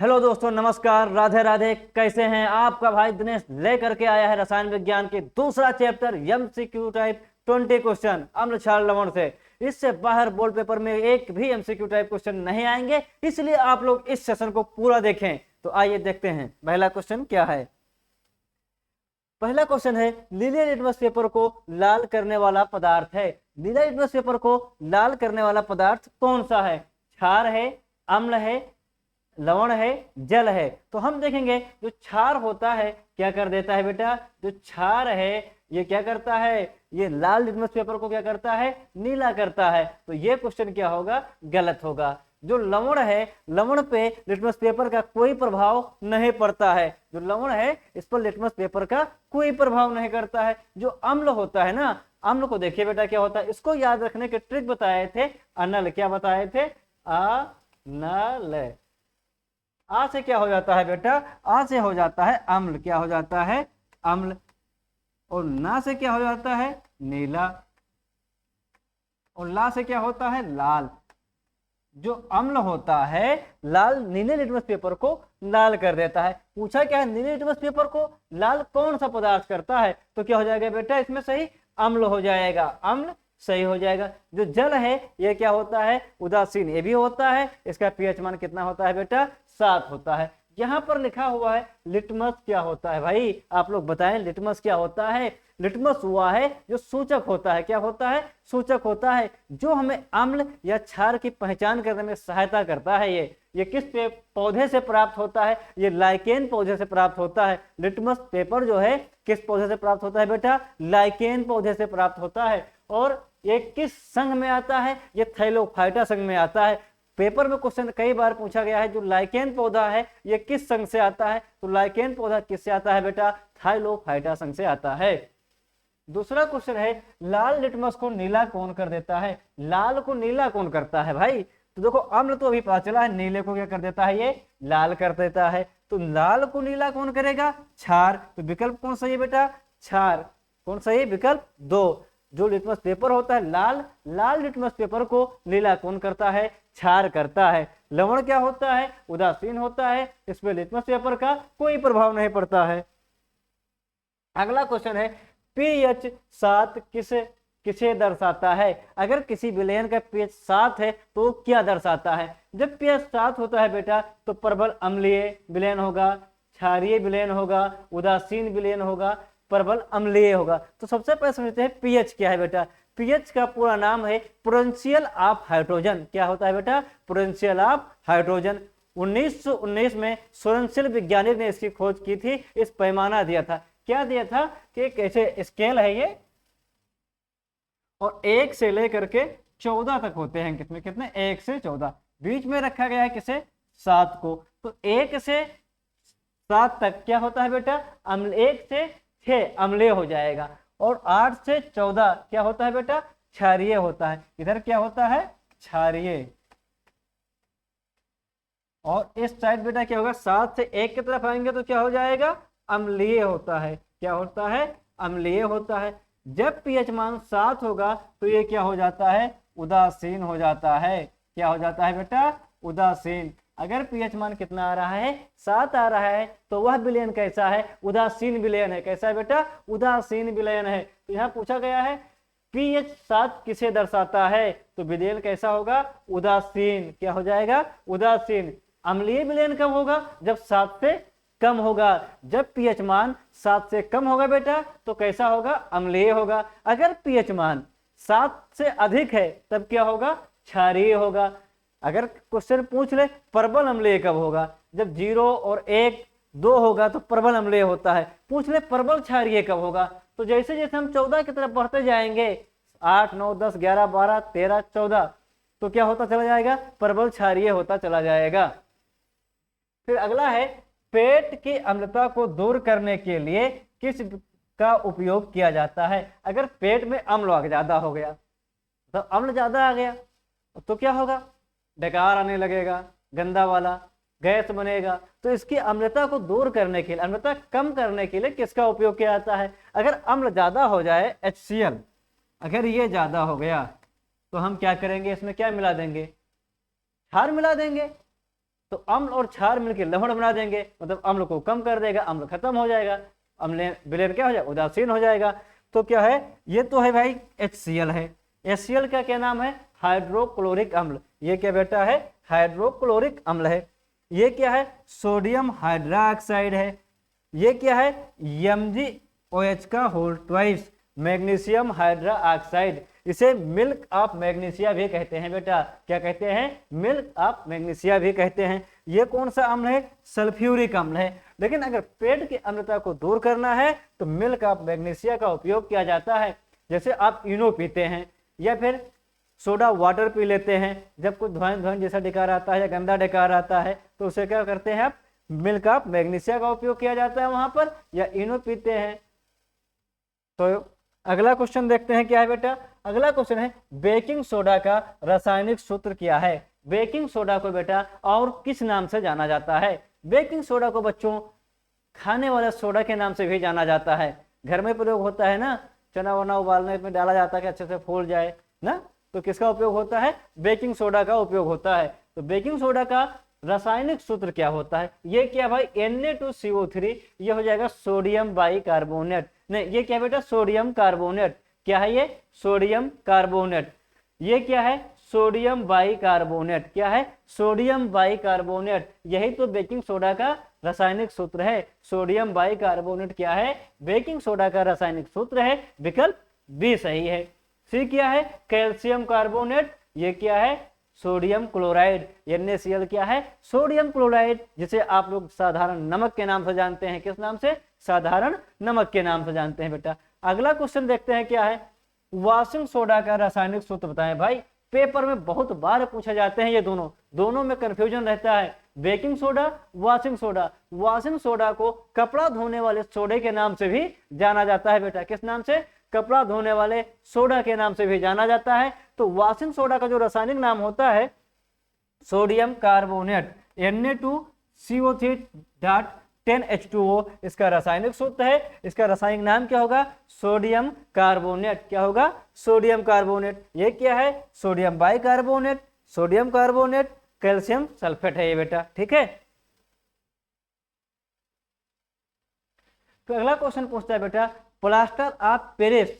Hello दोस्तों, नमस्कार, राधे राधे। कैसे हैं? आपका भाई दिनेश लेकर के आया है रसायन विज्ञान के दूसरा चैप्टर एमसीक्यू टाइप 20 क्वेश्चन अम्ल क्षार लवण से। इससे बाहर बोर्ड पेपर में एक भी एमसीक्यू टाइप क्वेश्चन नहीं आएंगे, इसलिए आप लोग इस सेशन को पूरा देखें। तो आइए देखते हैं पहला क्वेश्चन क्या है। पहला क्वेश्चन है, नीले लिटमस पेपर को लाल करने वाला पदार्थ है। नीले लिटमस पेपर को लाल करने वाला पदार्थ कौन सा है? क्षार है, अम्ल है, लवण है, जल है। तो हम देखेंगे जो क्षार होता है क्या कर देता है बेटा, जो क्षार है ये क्या करता है, ये लाल लिटमस पेपर को क्या करता है, नीला करता है। तो ये क्वेश्चन क्या होगा, गलत होगा। जो लवण है, लवण पे लिटमस पेपर का कोई प्रभाव नहीं पड़ता है। जो लवण है इस पर लिटमस पेपर का कोई प्रभाव नहीं करता है। जो अम्ल होता है ना, अम्ल को देखिए बेटा क्या होता है, इसको याद रखने के ट्रिक बताए थे, अनल। क्या बताए थे? अनल। आ से क्या हो जाता है बेटा, आ से हो जाता है अम्ल। क्या हो जाता है? अम्ल। और ना से क्या हो जाता है? नीला। और ला से क्या होता है? लाल। जो अम्ल होता है लाल, नीले लिटमस पेपर को लाल कर देता है। पूछा क्या है, नीले लिटमस पेपर को लाल कौन सा पदार्थ करता है? तो क्या हो जाएगा बेटा, इसमें सही अम्ल हो जाएगा, अम्ल सही हो जाएगा। जो जल है ये क्या होता है, उदासीन। ये भी होता है, इसका पीएच मान कितना होता है बेटा, 7 होता है। यहाँ पर लिखा हुआ है लिटमस क्या होता है, भाई आप लोग बताएं लिटमस क्या होता है। लिटमस हुआ है जो सूचक होता है। क्या होता है? सूचक होता है, जो हमें अम्ल या क्षार की पहचान करने में सहायता करता है। ये किस पौधे से प्राप्त होता है? ये लाइकेन पौधे से प्राप्त होता है। लिटमस पेपर जो है किस पौधे से प्राप्त होता है बेटा? लाइकेन पौधे से प्राप्त होता है। और ये किस संघ में आता है? ये थैलोफाइटा संघ में आता है। पेपर में क्वेश्चन कई बार पूछा गया है, जो लाइकेन पौधा है ये किस संघ से आता है? तो लाइकेन पौधा किससे आता है बेटा? थाइलोफाइटा संघ से आता है। दूसरा क्वेश्चन है, लाल लिटमस को नीला कौन कर देता है? लाल को नीला कौन करता है भाई? तो देखो अम्ल तो अभी पता चला है, नीले को क्या कर देता है, ये लाल कर देता है। तो लाल को नीला कौन करेगा? क्षार। तो विकल्प कौन सही है बेटा? क्षार। कौन सही है? विकल्प 2। जो लिटमस पेपर होता है लाल, लाल लिटमस पेपर को नीला कौन करता है? क्षार करता है। लवण क्या होता है? उदासीन होता है, इसमें लिटमस पेपर का कोई प्रभाव नहीं पड़ता है। अगला क्वेश्चन है, पीएच 7 किसे दर्शाता है? अगर किसी विलयन का पीएच 7 है तो क्या दर्शाता है? जब पीएच 7 होता है बेटा तो प्रबल अम्लीय विलयन होगा, क्षारीय विलयन होगा, उदासीन विलयन होगा, प्रबल अम्लीय होगा। तो सबसे पहले समझते हैं पीएच क्या है बेटा। पीएच का पूरा नाम है पोटेंशियल ऑफ हाइड्रोजन। क्या होता है बेटा? Potential of hydrogen. 1919 में सोरेनसेल वैज्ञानिक ने इसकी खोज की थी, इस पैमाना दिया था। क्या दिया था कि कैसे स्केल है ये, और 1 से लेकर के 14 तक होते हैं। कितने कितने? 1 से 14। बीच में रखा गया है किसे? 7 को। तो 1 से 7 तक क्या होता है बेटा? अम्ल। 1 से 6 अम्लीय हो जाएगा, और 8 से 14 क्या होता है बेटा? क्षारीय होता है। इधर क्या होता है? क्षारीय। और इस साइड बेटा क्या होगा, 7 से 1 की तरफ आएंगे तो क्या हो जाएगा? अम्लीय होता है। क्या होता है? अम्लीय होता है। जब पीएच मान 7 होगा तो ये क्या हो जाता है? उदासीन हो जाता है। क्या हो जाता है बेटा? उदासीन। अगर पीएच मान कितना आ रहा है? 7 आ रहा है, तो वह विलयन कैसा है? उदासीन विलयन है। कैसा है बेटा? उदासीन विलयन है। तो यहाँ पूछा गया है पीएच 7 किसे दर्शाता है? तो विलयन कैसा होगा? उदासीन। क्या हो जाएगा? उदासीन। अम्लीय विलयन कब होगा? जब 7 से कम होगा। जब पीएच मान 7 से कम होगा बेटा तो कैसा होगा? अम्लीय होगा। अगर पीएच मान 7 से अधिक है तब क्या होगा? क्षारीय होगा। अगर क्वेश्चन पूछ ले प्रबल अम्लीय कब होगा? जब 0 और 1 2 होगा तो प्रबल अम्लीय होता है। पूछ ले प्रबल क्षारीय कब होगा? तो जैसे जैसे हम 14 की तरफ बढ़ते जाएंगे, 8 9 10 11 12 13 14, तो क्या होता चला जाएगा? प्रबल क्षारीय होता चला जाएगा। फिर अगला है, पेट की अम्लता को दूर करने के लिए किस का उपयोग किया जाता है? अगर पेट में अम्ल ज्यादा हो गया, तो अम्ल ज्यादा आ गया तो क्या होगा? डकार आने लगेगा, गंदा वाला, गैस बनेगा। तो इसकी अम्लता को दूर करने के लिए, अम्लता कम करने के लिए किसका उपयोग किया जाता है? अगर अम्ल ज्यादा हो जाए, HCl अगर ये ज्यादा हो गया तो हम क्या करेंगे? इसमें क्या मिला देंगे? क्षार मिला देंगे। तो अम्ल और क्षार मिलकर लवण बना देंगे, मतलब अम्ल को कम कर देगा, अम्ल खत्म हो जाएगा, अम्ल विलयन क्या हो जाएगा, उदासीन हो जाएगा। तो क्या है, ये तो है भाई HCl है। HCl का क्या नाम है, हाइड्रोक्लोरिक अम्ल। ये क्या बेटा है, हाइड्रोक्लोरिक अम्ल है। ये क्या है, सोडियम हाइड्रोक्साइड है। ये क्या है, MgOH का होल ट्वाइस, मैग्नीशियम हाइड्रोक्साइड। इसे मिल्क ऑफ मैग्नीशिया भी कहते हैं बेटा, क्या कहते हैं, मिल्क ऑफ मैग्नीशिया भी कहते हैं। ये कौन सा अम्ल है, सल्फ्यूरिक अम्ल है। लेकिन अगर पेट की अम्लता को दूर करना है तो मिल्क ऑफ मैग्नीशिया का उपयोग किया जाता है। जैसे आप इनो पीते हैं या फिर सोडा वाटर पी लेते हैं, जब कुछ धुआं धुआं जैसा डकार आता है या गंदा डकार आता है तो उसे क्या करते हैं आप, मिल्क ऑफ मैग्नीशिया का उपयोग किया जाता है वहां पर, या इनो पीते हैं। तो अगला क्वेश्चन देखते हैं क्या है बेटा। अगला क्वेश्चन है बेकिंग सोडा का रासायनिक सूत्र क्या है। बेकिंग सोडा को बेटा और किस नाम से जाना जाता है। बेकिंग सोडा को बच्चों खाने वाले सोडा के नाम से भी जाना जाता है। घर में प्रयोग होता है ना, चना वना उबालने में डाला जाता है कि अच्छे से फूल जाए ना, तो किसका उपयोग होता है, बेकिंग सोडा का उपयोग होता है। तो बेकिंग सोडा का रासायनिक सूत्र क्या होता है, ये क्या भाई Na2CO3, ये हो जाएगा सोडियम बाइकार्बोनेट। नहीं, ये क्या बेटा, सोडियम कार्बोनेट। क्या है ये, सोडियम कार्बोनेट। ये क्या है, सोडियम बाइकार्बोनेट। क्या है, सोडियम बाइकार्बोनेट। यही तो बेकिंग सोडा का रासायनिक सूत्र है, सोडियम बाइकार्बोनेट। क्या है, बेकिंग सोडा का रासायनिक सूत्र है। विकल्प बी सही है। सी क्या है, कैल्शियम कार्बोनेट। ये क्या है, सोडियम क्लोराइड। NaCl क्या है, सोडियम क्लोराइड, जिसे आप लोग साधारण नमक के नाम से जानते हैं। किस नाम से, साधारण नमक के नाम से जानते हैं बेटा। अगला क्वेश्चन देखते हैं क्या है, वॉशिंग सोडा का रासायनिक सूत्र बताएं। भाई पेपर में बहुत बार पूछे जाते हैं ये दोनों में कंफ्यूजन रहता है। Baking soda, washing soda. Washing soda को कपड़ा धोने वाले सोडे के नाम से भी जाना जाता है बेटा। किस नाम से, कपड़ा धोने वाले सोडा के नाम से भी जाना जाता है। तो वॉशिंग सोडा का जो रासायनिक नाम होता है सोडियम कार्बोनेट, Na2CO3.10H2O इसका रासायनिक सूत्र है। इसका रासायनिक नाम क्या होगा, सोडियम कार्बोनेट। क्या होगा, सोडियम कार्बोनेट। ये क्या है, sodium bicarbonate, sodium carbonate, calcium sulphate है ये बेटा। ठीक है, तो अगला क्वेश्चन पूछता है बेटा, प्लास्टर ऑफ पेरिस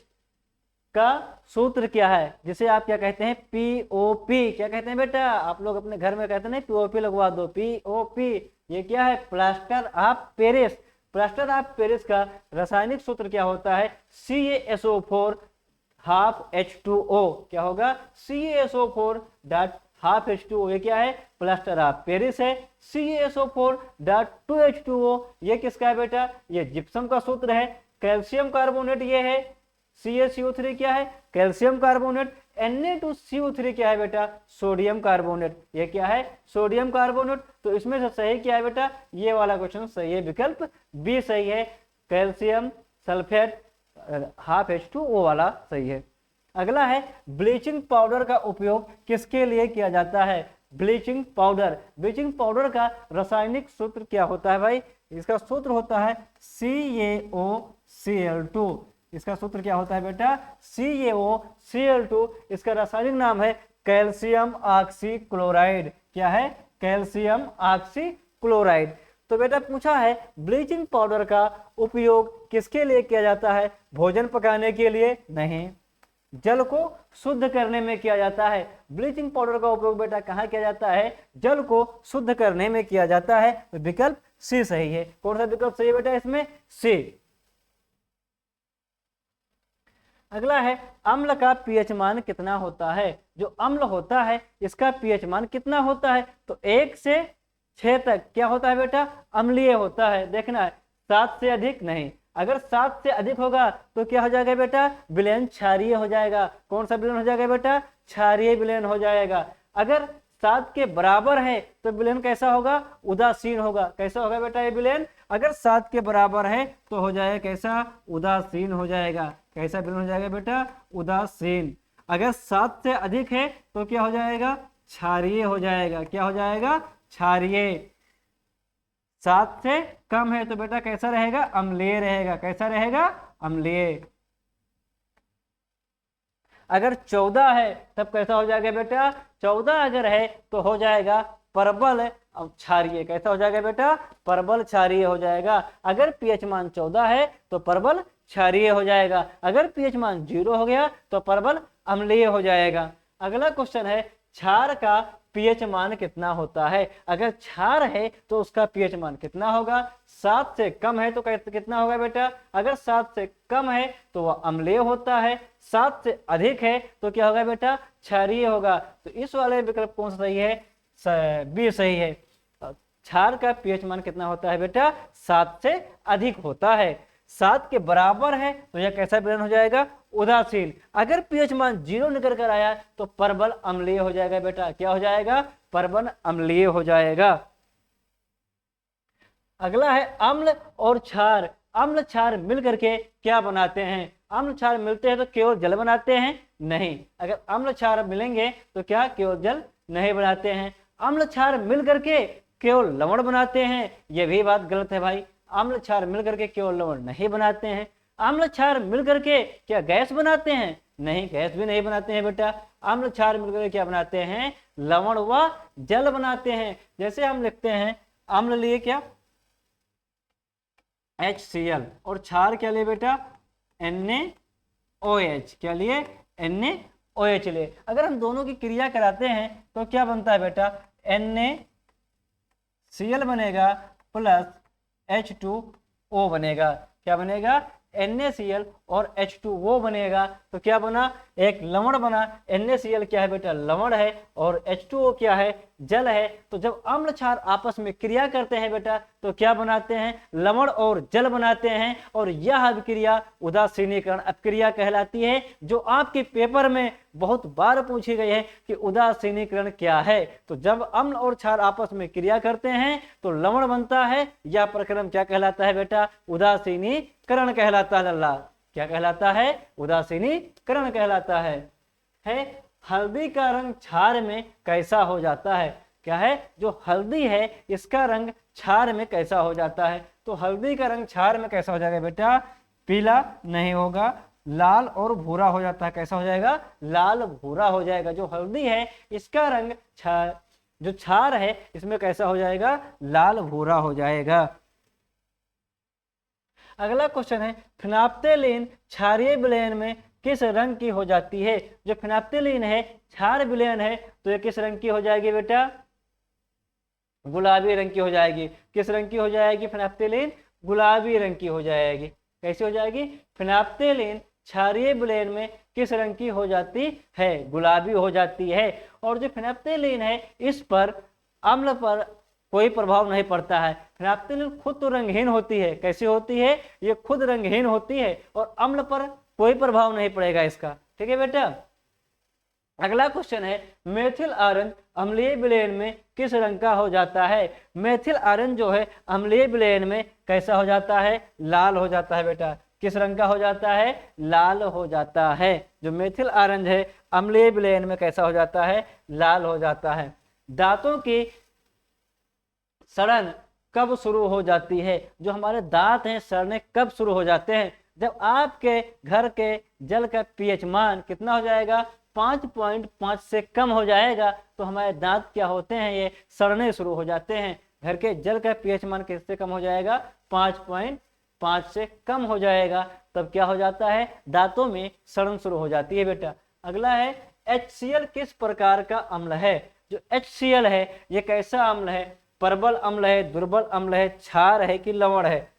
का सूत्र क्या है, जिसे आप क्या कहते हैं, POP। क्या कहते हैं बेटा, आप लोग अपने घर में कहते हैं POP लगवा दो, POP। ये क्या है, plaster of Paris. Plaster of Paris का रासायनिक सूत्र क्या होता है, CaSO4 हाफ H2O। क्या होगा, CaSO4 H2O। ये क्या है, प्लास्टर ऑफ पेरिस है। CaSO4 ये किसका है बेटा, ये जिप्सम का सूत्र है। कैल्शियम कार्बोनेट ये है, CaCO3 क्या है, कैल्शियम कार्बोनेट। Na2CO3 क्या है बेटा, सोडियम कार्बोनेट। ये क्या है, सोडियम कार्बोनेट। तो इसमें से सही क्या है बेटा, ये वाला क्वेश्चन सही है, विकल्प बी सही है, कैल्शियम सल्फेट हाफ H2O वाला सही है। अगला है ब्लीचिंग पाउडर का उपयोग किसके लिए किया जाता है। ब्लीचिंग पाउडर, ब्लीचिंग पाउडर का रासायनिक सूत्र क्या होता है भाई, इसका सूत्र होता है CaOCl2। इसका सूत्र क्या होता है बेटा, CaOCl2। इसका रासायनिक नाम है कैल्शियम ऑक्सीक्लोराइड। क्या है, कैल्शियम ऑक्सीक्लोराइड। तो बेटा पूछा है ब्लीचिंग पाउडर का उपयोग किसके लिए किया जाता है, भोजन पकाने के लिए नहीं, जल को शुद्ध करने में किया जाता है। ब्लीचिंग पाउडर का उपयोग बेटा कहाँ किया जाता है, जल को शुद्ध करने में किया जाता है। तो विकल्प सी सही है। कौन सा विकल्प सही है बेटा इसमें, सी। अगला है अम्ल का पीएच मान कितना होता है। जो अम्ल होता है इसका पीएच मान कितना होता है, तो 1 से 6 तक क्या होता है बेटा, अम्लीय होता है। देखना है 7 से अधिक नहीं, अगर 7 से अधिक होगा तो क्या हो जाएगा बेटा, विलयन क्षारीय हो जाएगा। कौन सा विलयन हो जाएगा बेटा, क्षारीय विलयन हो जाएगा। अगर 7 के बराबर है तो विलयन कैसा होगा, उदासीन होगा। कैसा होगा बेटा ये विलयन, अगर 7 के बराबर है तो हो जाएगा कैसा, उदासीन हो जाएगा। कैसा विलयन हो जाएगा बेटा, उदासीन। अगर 7 से अधिक है तो क्या हो जाएगा, क्षारीय हो जाएगा। क्या हो जाएगा, क्षारीय। 7 से कम है तो बेटा कैसा रहेगा, अम्लीय रहेगा। कैसा रहेगा, अम्लीय। अगर 14 है तब कैसा हो जाएगा बेटा, 14 अगर है तो हो जाएगा परबल क्षारीय। कैसा हो जाएगा बेटा? परबल क्षारीय हो जाएगा। अगर पीएच मान 14 है तो परबल क्षारीय हो जाएगा। अगर पीएच मान 0 हो गया तो परबल अम्लीय हो जाएगा। अगला क्वेश्चन है क्षार का पीएच मान कितना होता है? अगर क्षार है तो उसका पीएच मान कितना होगा? 7 से कम है तो कितना होगा बेटा? अगर 7 से कम है तो वह अम्लीय होता है, 7 से अधिक है तो क्या होगा बेटा? क्षारीय होगा। तो इस वाले विकल्प कौन सा सही है? बी सही है। क्षार का पीएच मान कितना होता है बेटा? 7 से अधिक होता है। 7 के बराबर है तो यह कैसा विलयन हो जाएगा? उदासीन। अगर पीएच मान 0 निकल कर आया तो परबल अम्लीय हो जाएगा बेटा। क्या हो जाएगा? परबल अम्लीय हो जाएगा। अगला है अम्ल और क्षार। अम्ल क्षार मिलकर के क्या बनाते हैं? अम्ल क्षार मिलते हैं तो केवल जल बनाते हैं? नहीं। अगर अम्ल क्षार मिलेंगे तो क्या केवल जल नहीं बनाते हैं? अम्ल क्षार मिलकर के केवल लवण बनाते हैं? यह भी बात गलत है भाई। अम्ल क्षार मिलकर के केवल लवण नहीं बनाते हैं। अम्ल क्षार मिलकर के क्या गैस बनाते हैं? नहीं, गैस भी नहीं बनाते हैं बेटा। अम्ल क्षार मिलकर के क्या बनाते हैं? लवण व जल बनाते हैं। जैसे हम लिखते हैं अम्ल लिए क्या? HCl और क्षार क्या लिए बेटा? NaOH। क्या लिए? NaOH लिए। अगर हम दोनों की क्रिया कराते हैं तो क्या बनता है बेटा? NaCl बनेगा प्लस H2O बनेगा। क्या बनेगा? NaCl और H2O बनेगा। तो क्या बना? एक लवण बना। NaCl क्या है बेटा? लवण है। और H2O क्या है? जल है। तो जब अम्ल क्षार आपस में क्रिया करते हैं बेटा तो क्या बनाते हैं? लवण और जल बनाते हैं। और यह अभिक्रिया उदासीनीकरण अभिक्रिया कहलाती है, जो आपके पेपर में बहुत बार पूछी गई है कि उदासीनीकरण क्या है। तो जब अम्ल और क्षार आपस में क्रिया करते हैं तो लवण बनता है। यह प्रक्रम क्या कहलाता है बेटा? उदासीनीकरण कहलाता है। लल्ला क्या कहलाता है? उदासीनीकरण कहलाता है। हल्दी का रंग क्षार में कैसा हो जाता है? क्या है? जो हल्दी है इसका रंग क्षार में कैसा हो जाता है? तो हल्दी का रंग क्षार में कैसा हो जाएगा बेटा? पीला नहीं होगा, लाल और भूरा हो जाता है। कैसा हो जाएगा? लाल भूरा हो जाएगा। जो हल्दी है इसका रंग जो क्षार है इसमें कैसा हो जाएगा? लाल भूरा हो जाएगा। अगला क्वेश्चन है फिनाप्थेलीन क्षारीय विलयन में किस रंग की हो जाती है? जो फिनाप्थेलीन है क्षार विलयन है तो ये किस रंग की हो जाएगी बेटा? गुलाबी रंग की हो जाएगी। किस रंग की हो जाएगी फिनाप्थेलीन? गुलाबी रंग की हो जाएगी। कैसे हो जाएगी? फिनाप्थेलीन क्षारीय विलयन में किस रंग की हो जाती है? गुलाबी हो जाती है। और जो फिनाप्थेलीन है इस पर अम्ल पर कोई प्रभाव नहीं पड़ता है। फिनाप्थेलीन खुद तो रंगहीन होती है। कैसी होती है? ये खुद रंगहीन होती है और अम्ल पर कोई प्रभाव नहीं पड़ेगा इसका। ठीक है बेटा। अगला क्वेश्चन है मेथिल आयरन अम्लीय विलयन में किस रंग का हो जाता है? मेथिल आयरन जो है अम्लीय विलयन में कैसा हो जाता है? लाल हो जाता है बेटा। किस रंग का हो जाता है? लाल हो जाता है। जो मेथिल आयरन है अम्लीय विलयन में कैसा हो जाता है? लाल हो जाता है। दांतों की सड़न कब शुरू हो जाती है? जो हमारे दांत हैं सड़ने कब शुरू हो जाते हैं? जब आपके घर के जल का पीएच मान कितना हो जाएगा? 5.5 से कम हो जाएगा तो हमारे दांत क्या होते हैं? ये सड़ने शुरू हो जाते हैं। घर के जल का पीएच मान किससे कम हो जाएगा? 5.5 से कम हो जाएगा। तब क्या हो जाता है? दांतों में सड़न शुरू हो जाती है बेटा। अगला है HCl किस प्रकार का अम्ल है? जो HCl है ये कैसा अम्ल है? परबल अम्ल है, दुर्बल अम्ल है, क्षार है कि लवण है?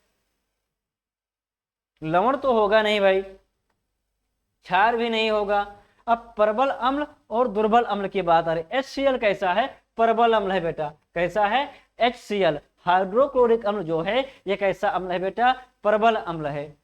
लवण तो होगा नहीं भाई, क्षार भी नहीं होगा। अब परबल अम्ल और दुर्बल अम्ल की बात आ रही। HCl कैसा है? परबल अम्ल है बेटा। कैसा है? HCl हाइड्रोक्लोरिक अम्ल जो है ये कैसा अम्ल है बेटा? परबल अम्ल है।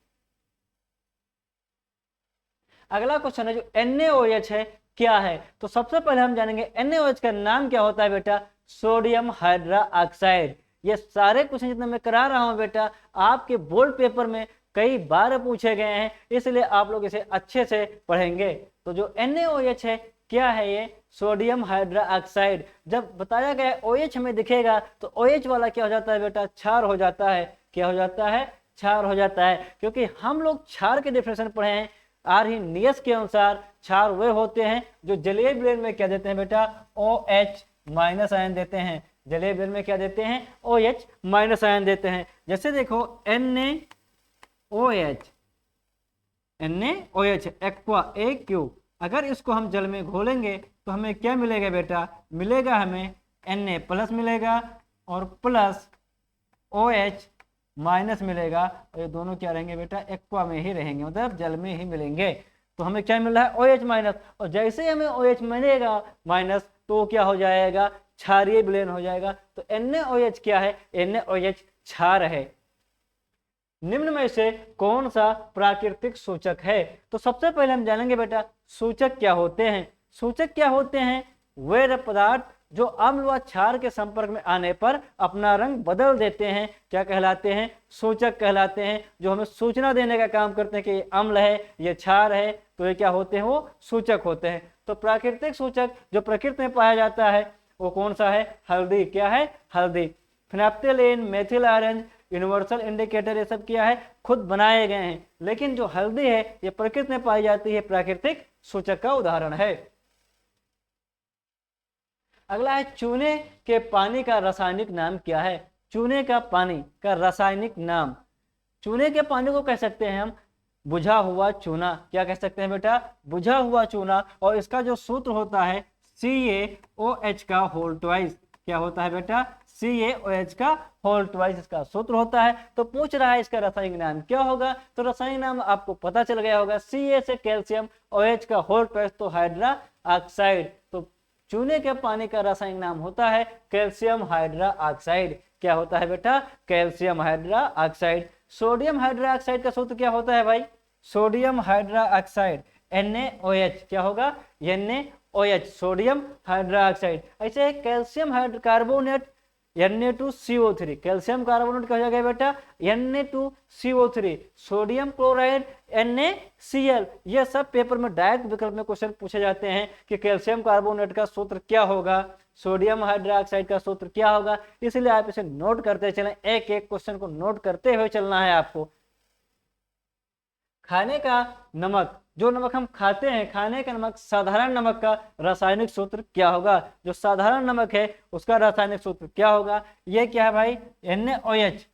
अगला क्वेश्चन है जो NaOH है क्या है? तो सबसे पहले हम जानेंगे NaOH का नाम क्या होता है बेटा? Sodium hydra oxide. ये सारे क्वेश्चन जितने मैं करा रहा हूं बेटा आपके बोर्ड पेपर में कई बार पूछे गए हैं, इसलिए आप लोग इसे अच्छे से पढ़ेंगे। तो जो NaOH है क्या है? ये सोडियम हाइड्रा ऑक्साइड। जब बताया गया OH में दिखेगा तो OH वाला क्या हो जाता है बेटा? क्षार हो जाता है। क्या हो जाता है? क्षार हो जाता है। क्योंकि हम लोग क्षार के डेफिनेशन पढ़े हैं। आर्हीनियस के अनुसार क्षार वे होते हैं जो जलीय विलयन में क्या देते हैं बेटा? OH माइनस आयन देते हैं, जलीय जल में क्या देते हैं, OH माइनस आयन देते हैं। जैसे देखो NaOH एक्वा AQ, अगर इसको हम जल में घोलेंगे तो हमें क्या मिलेगा बेटा, मिलेगा हमें Na प्लस मिलेगा और प्लस OH माइनस मिलेगा, और ये दोनों क्या रहेंगे बेटा, एक्वा में ही रहेंगे, मतलब जल में ही मिलेंगे। तो हमें क्या मिल रहा है, OH माइनस, और जैसे हमें OH मिलेगा माइनस तो क्या हो जाएगा, क्षारीय विलयन हो जाएगा। तो NaOH क्या है, NaOH क्षार है। निम्न में से कौन सा प्राकृतिक सूचक है, तो सबसे पहले हम जानेंगे बेटा सूचक क्या होते हैं। सूचक क्या होते हैं, वे पदार्थ जो अम्ल व क्षार के संपर्क में आने पर अपना रंग बदल देते हैं, क्या कहलाते हैं, सूचक कहलाते हैं। जो हमें सूचना देने का काम करते हैं कि ये अम्ल है, ये क्षार है, तो ये क्या होते हैं, वो सूचक होते हैं। तो प्राकृतिक सूचक जो प्रकृति में पाया जाता है वो कौन सा है, हल्दी। क्या है, हल्दी। फिनाप्थेलिन, मेथिल आयरन, यूनिवर्सल इंडिकेटर, ये सब क्या है, खुद बनाए गए हैं, लेकिन जो हल्दी है ये प्रकृति में पाई जाती है, प्राकृतिक सूचक का उदाहरण है। अगला है चूने के पानी का रासायनिक नाम क्या है। चूने का पानी का रासायनिक नाम, चूने के पानी को कह सकते हैं हम बुझा हुआ चूना। क्या कह सकते हैं बेटा, बुझा हुआ चूना। और इसका जो सूत्र होता है CaOH का होल ट्वाइस। क्या होता है बेटा, CaOH का होल ट्वाइस इसका सूत्र होता है। तो पूछ रहा है इसका रासायनिक नाम क्या होगा, तो रासायनिक नाम आपको पता चल गया होगा, Ca से कैल्शियम, OH का होल ट्वाइस तो हाइड्रा ऑक्साइड। तो चूने के पानी का रासायनिक नाम होता है कैल्शियम हाइड्रा ऑक्साइड। क्या होता है बेटा, calcium hydra oxide. Sodium hydra oxide का सूत्र क्या होता है भाई, सोडियम हाइड्रा ऑक्साइड NaOH। क्या होगा, NaOH, सोडियम हाइड्रा ऑक्साइड। ऐसे calcium carbonate Na2CO3, calcium carbonate क्या हो जाएगा बेटा, Na2CO3। Sodium chloride NaCl। ये सब पेपर में डायरेक्ट विकल्प में क्वेश्चन पूछे जाते हैं कि कैल्शियम कार्बोनेट का सूत्र क्या होगा, सोडियम हाइड्रोक्साइड का सूत्र क्या होगा। इसलिए आप इसे नोट करते चलें, एक एक क्वेश्चन को नोट करते हुए चलना है आपको। खाने का नमक, जो नमक हम खाते हैं, खाने का नमक, साधारण नमक का रासायनिक सूत्र क्या होगा। जो साधारण नमक है उसका रासायनिक सूत्र क्या होगा, ये क्या है भाई, NaOH।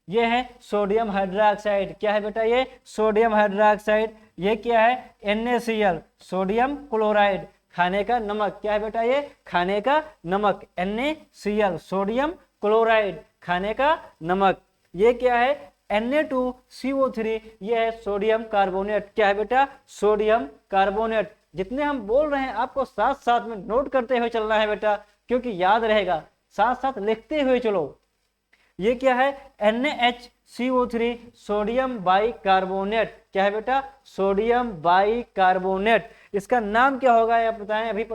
ये है सोडियम हाइड्रोक्साइड। क्या है बेटा, ये सोडियम हाइड्रोक्साइड। ये क्या है, NaCl, सोडियम क्लोराइड। खाने का नमक क्या है बेटा, ये खाने का नमक NaCl, सोडियम क्लोराइड, खाने का नमक। ये क्या है, Na2CO3, ये है सोडियम कार्बोनेट। क्या है बेटा, सोडियम कार्बोनेट। जितने हम बोल रहे हैं आपको साथ साथ में नोट करते हुए चलना है बेटा, क्योंकि याद रहेगा, साथ साथ लिखते हुए चलो। ये क्या है, NaHCO3, सोडियम बाइकार्बोनेट। क्या है बेटा, सोडियम बाइकार्बोनेट। इसका नाम क्या होगा आप बताएं, अभी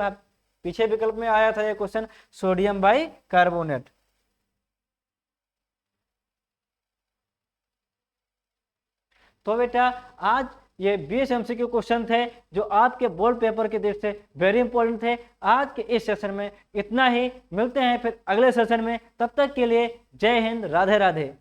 पीछे विकल्प में आया था ये क्वेश्चन, सोडियम बाइकार्बोनेट। तो बेटा आज ये 20 MCQ क्वेश्चन थे जो आपके बोर्ड पेपर के दृष्टि से वेरी इंपॉर्टेंट थे। आज के इस सेशन में इतना ही, मिलते हैं फिर अगले सेशन में, तब तक के लिए जय हिंद, राधे राधे।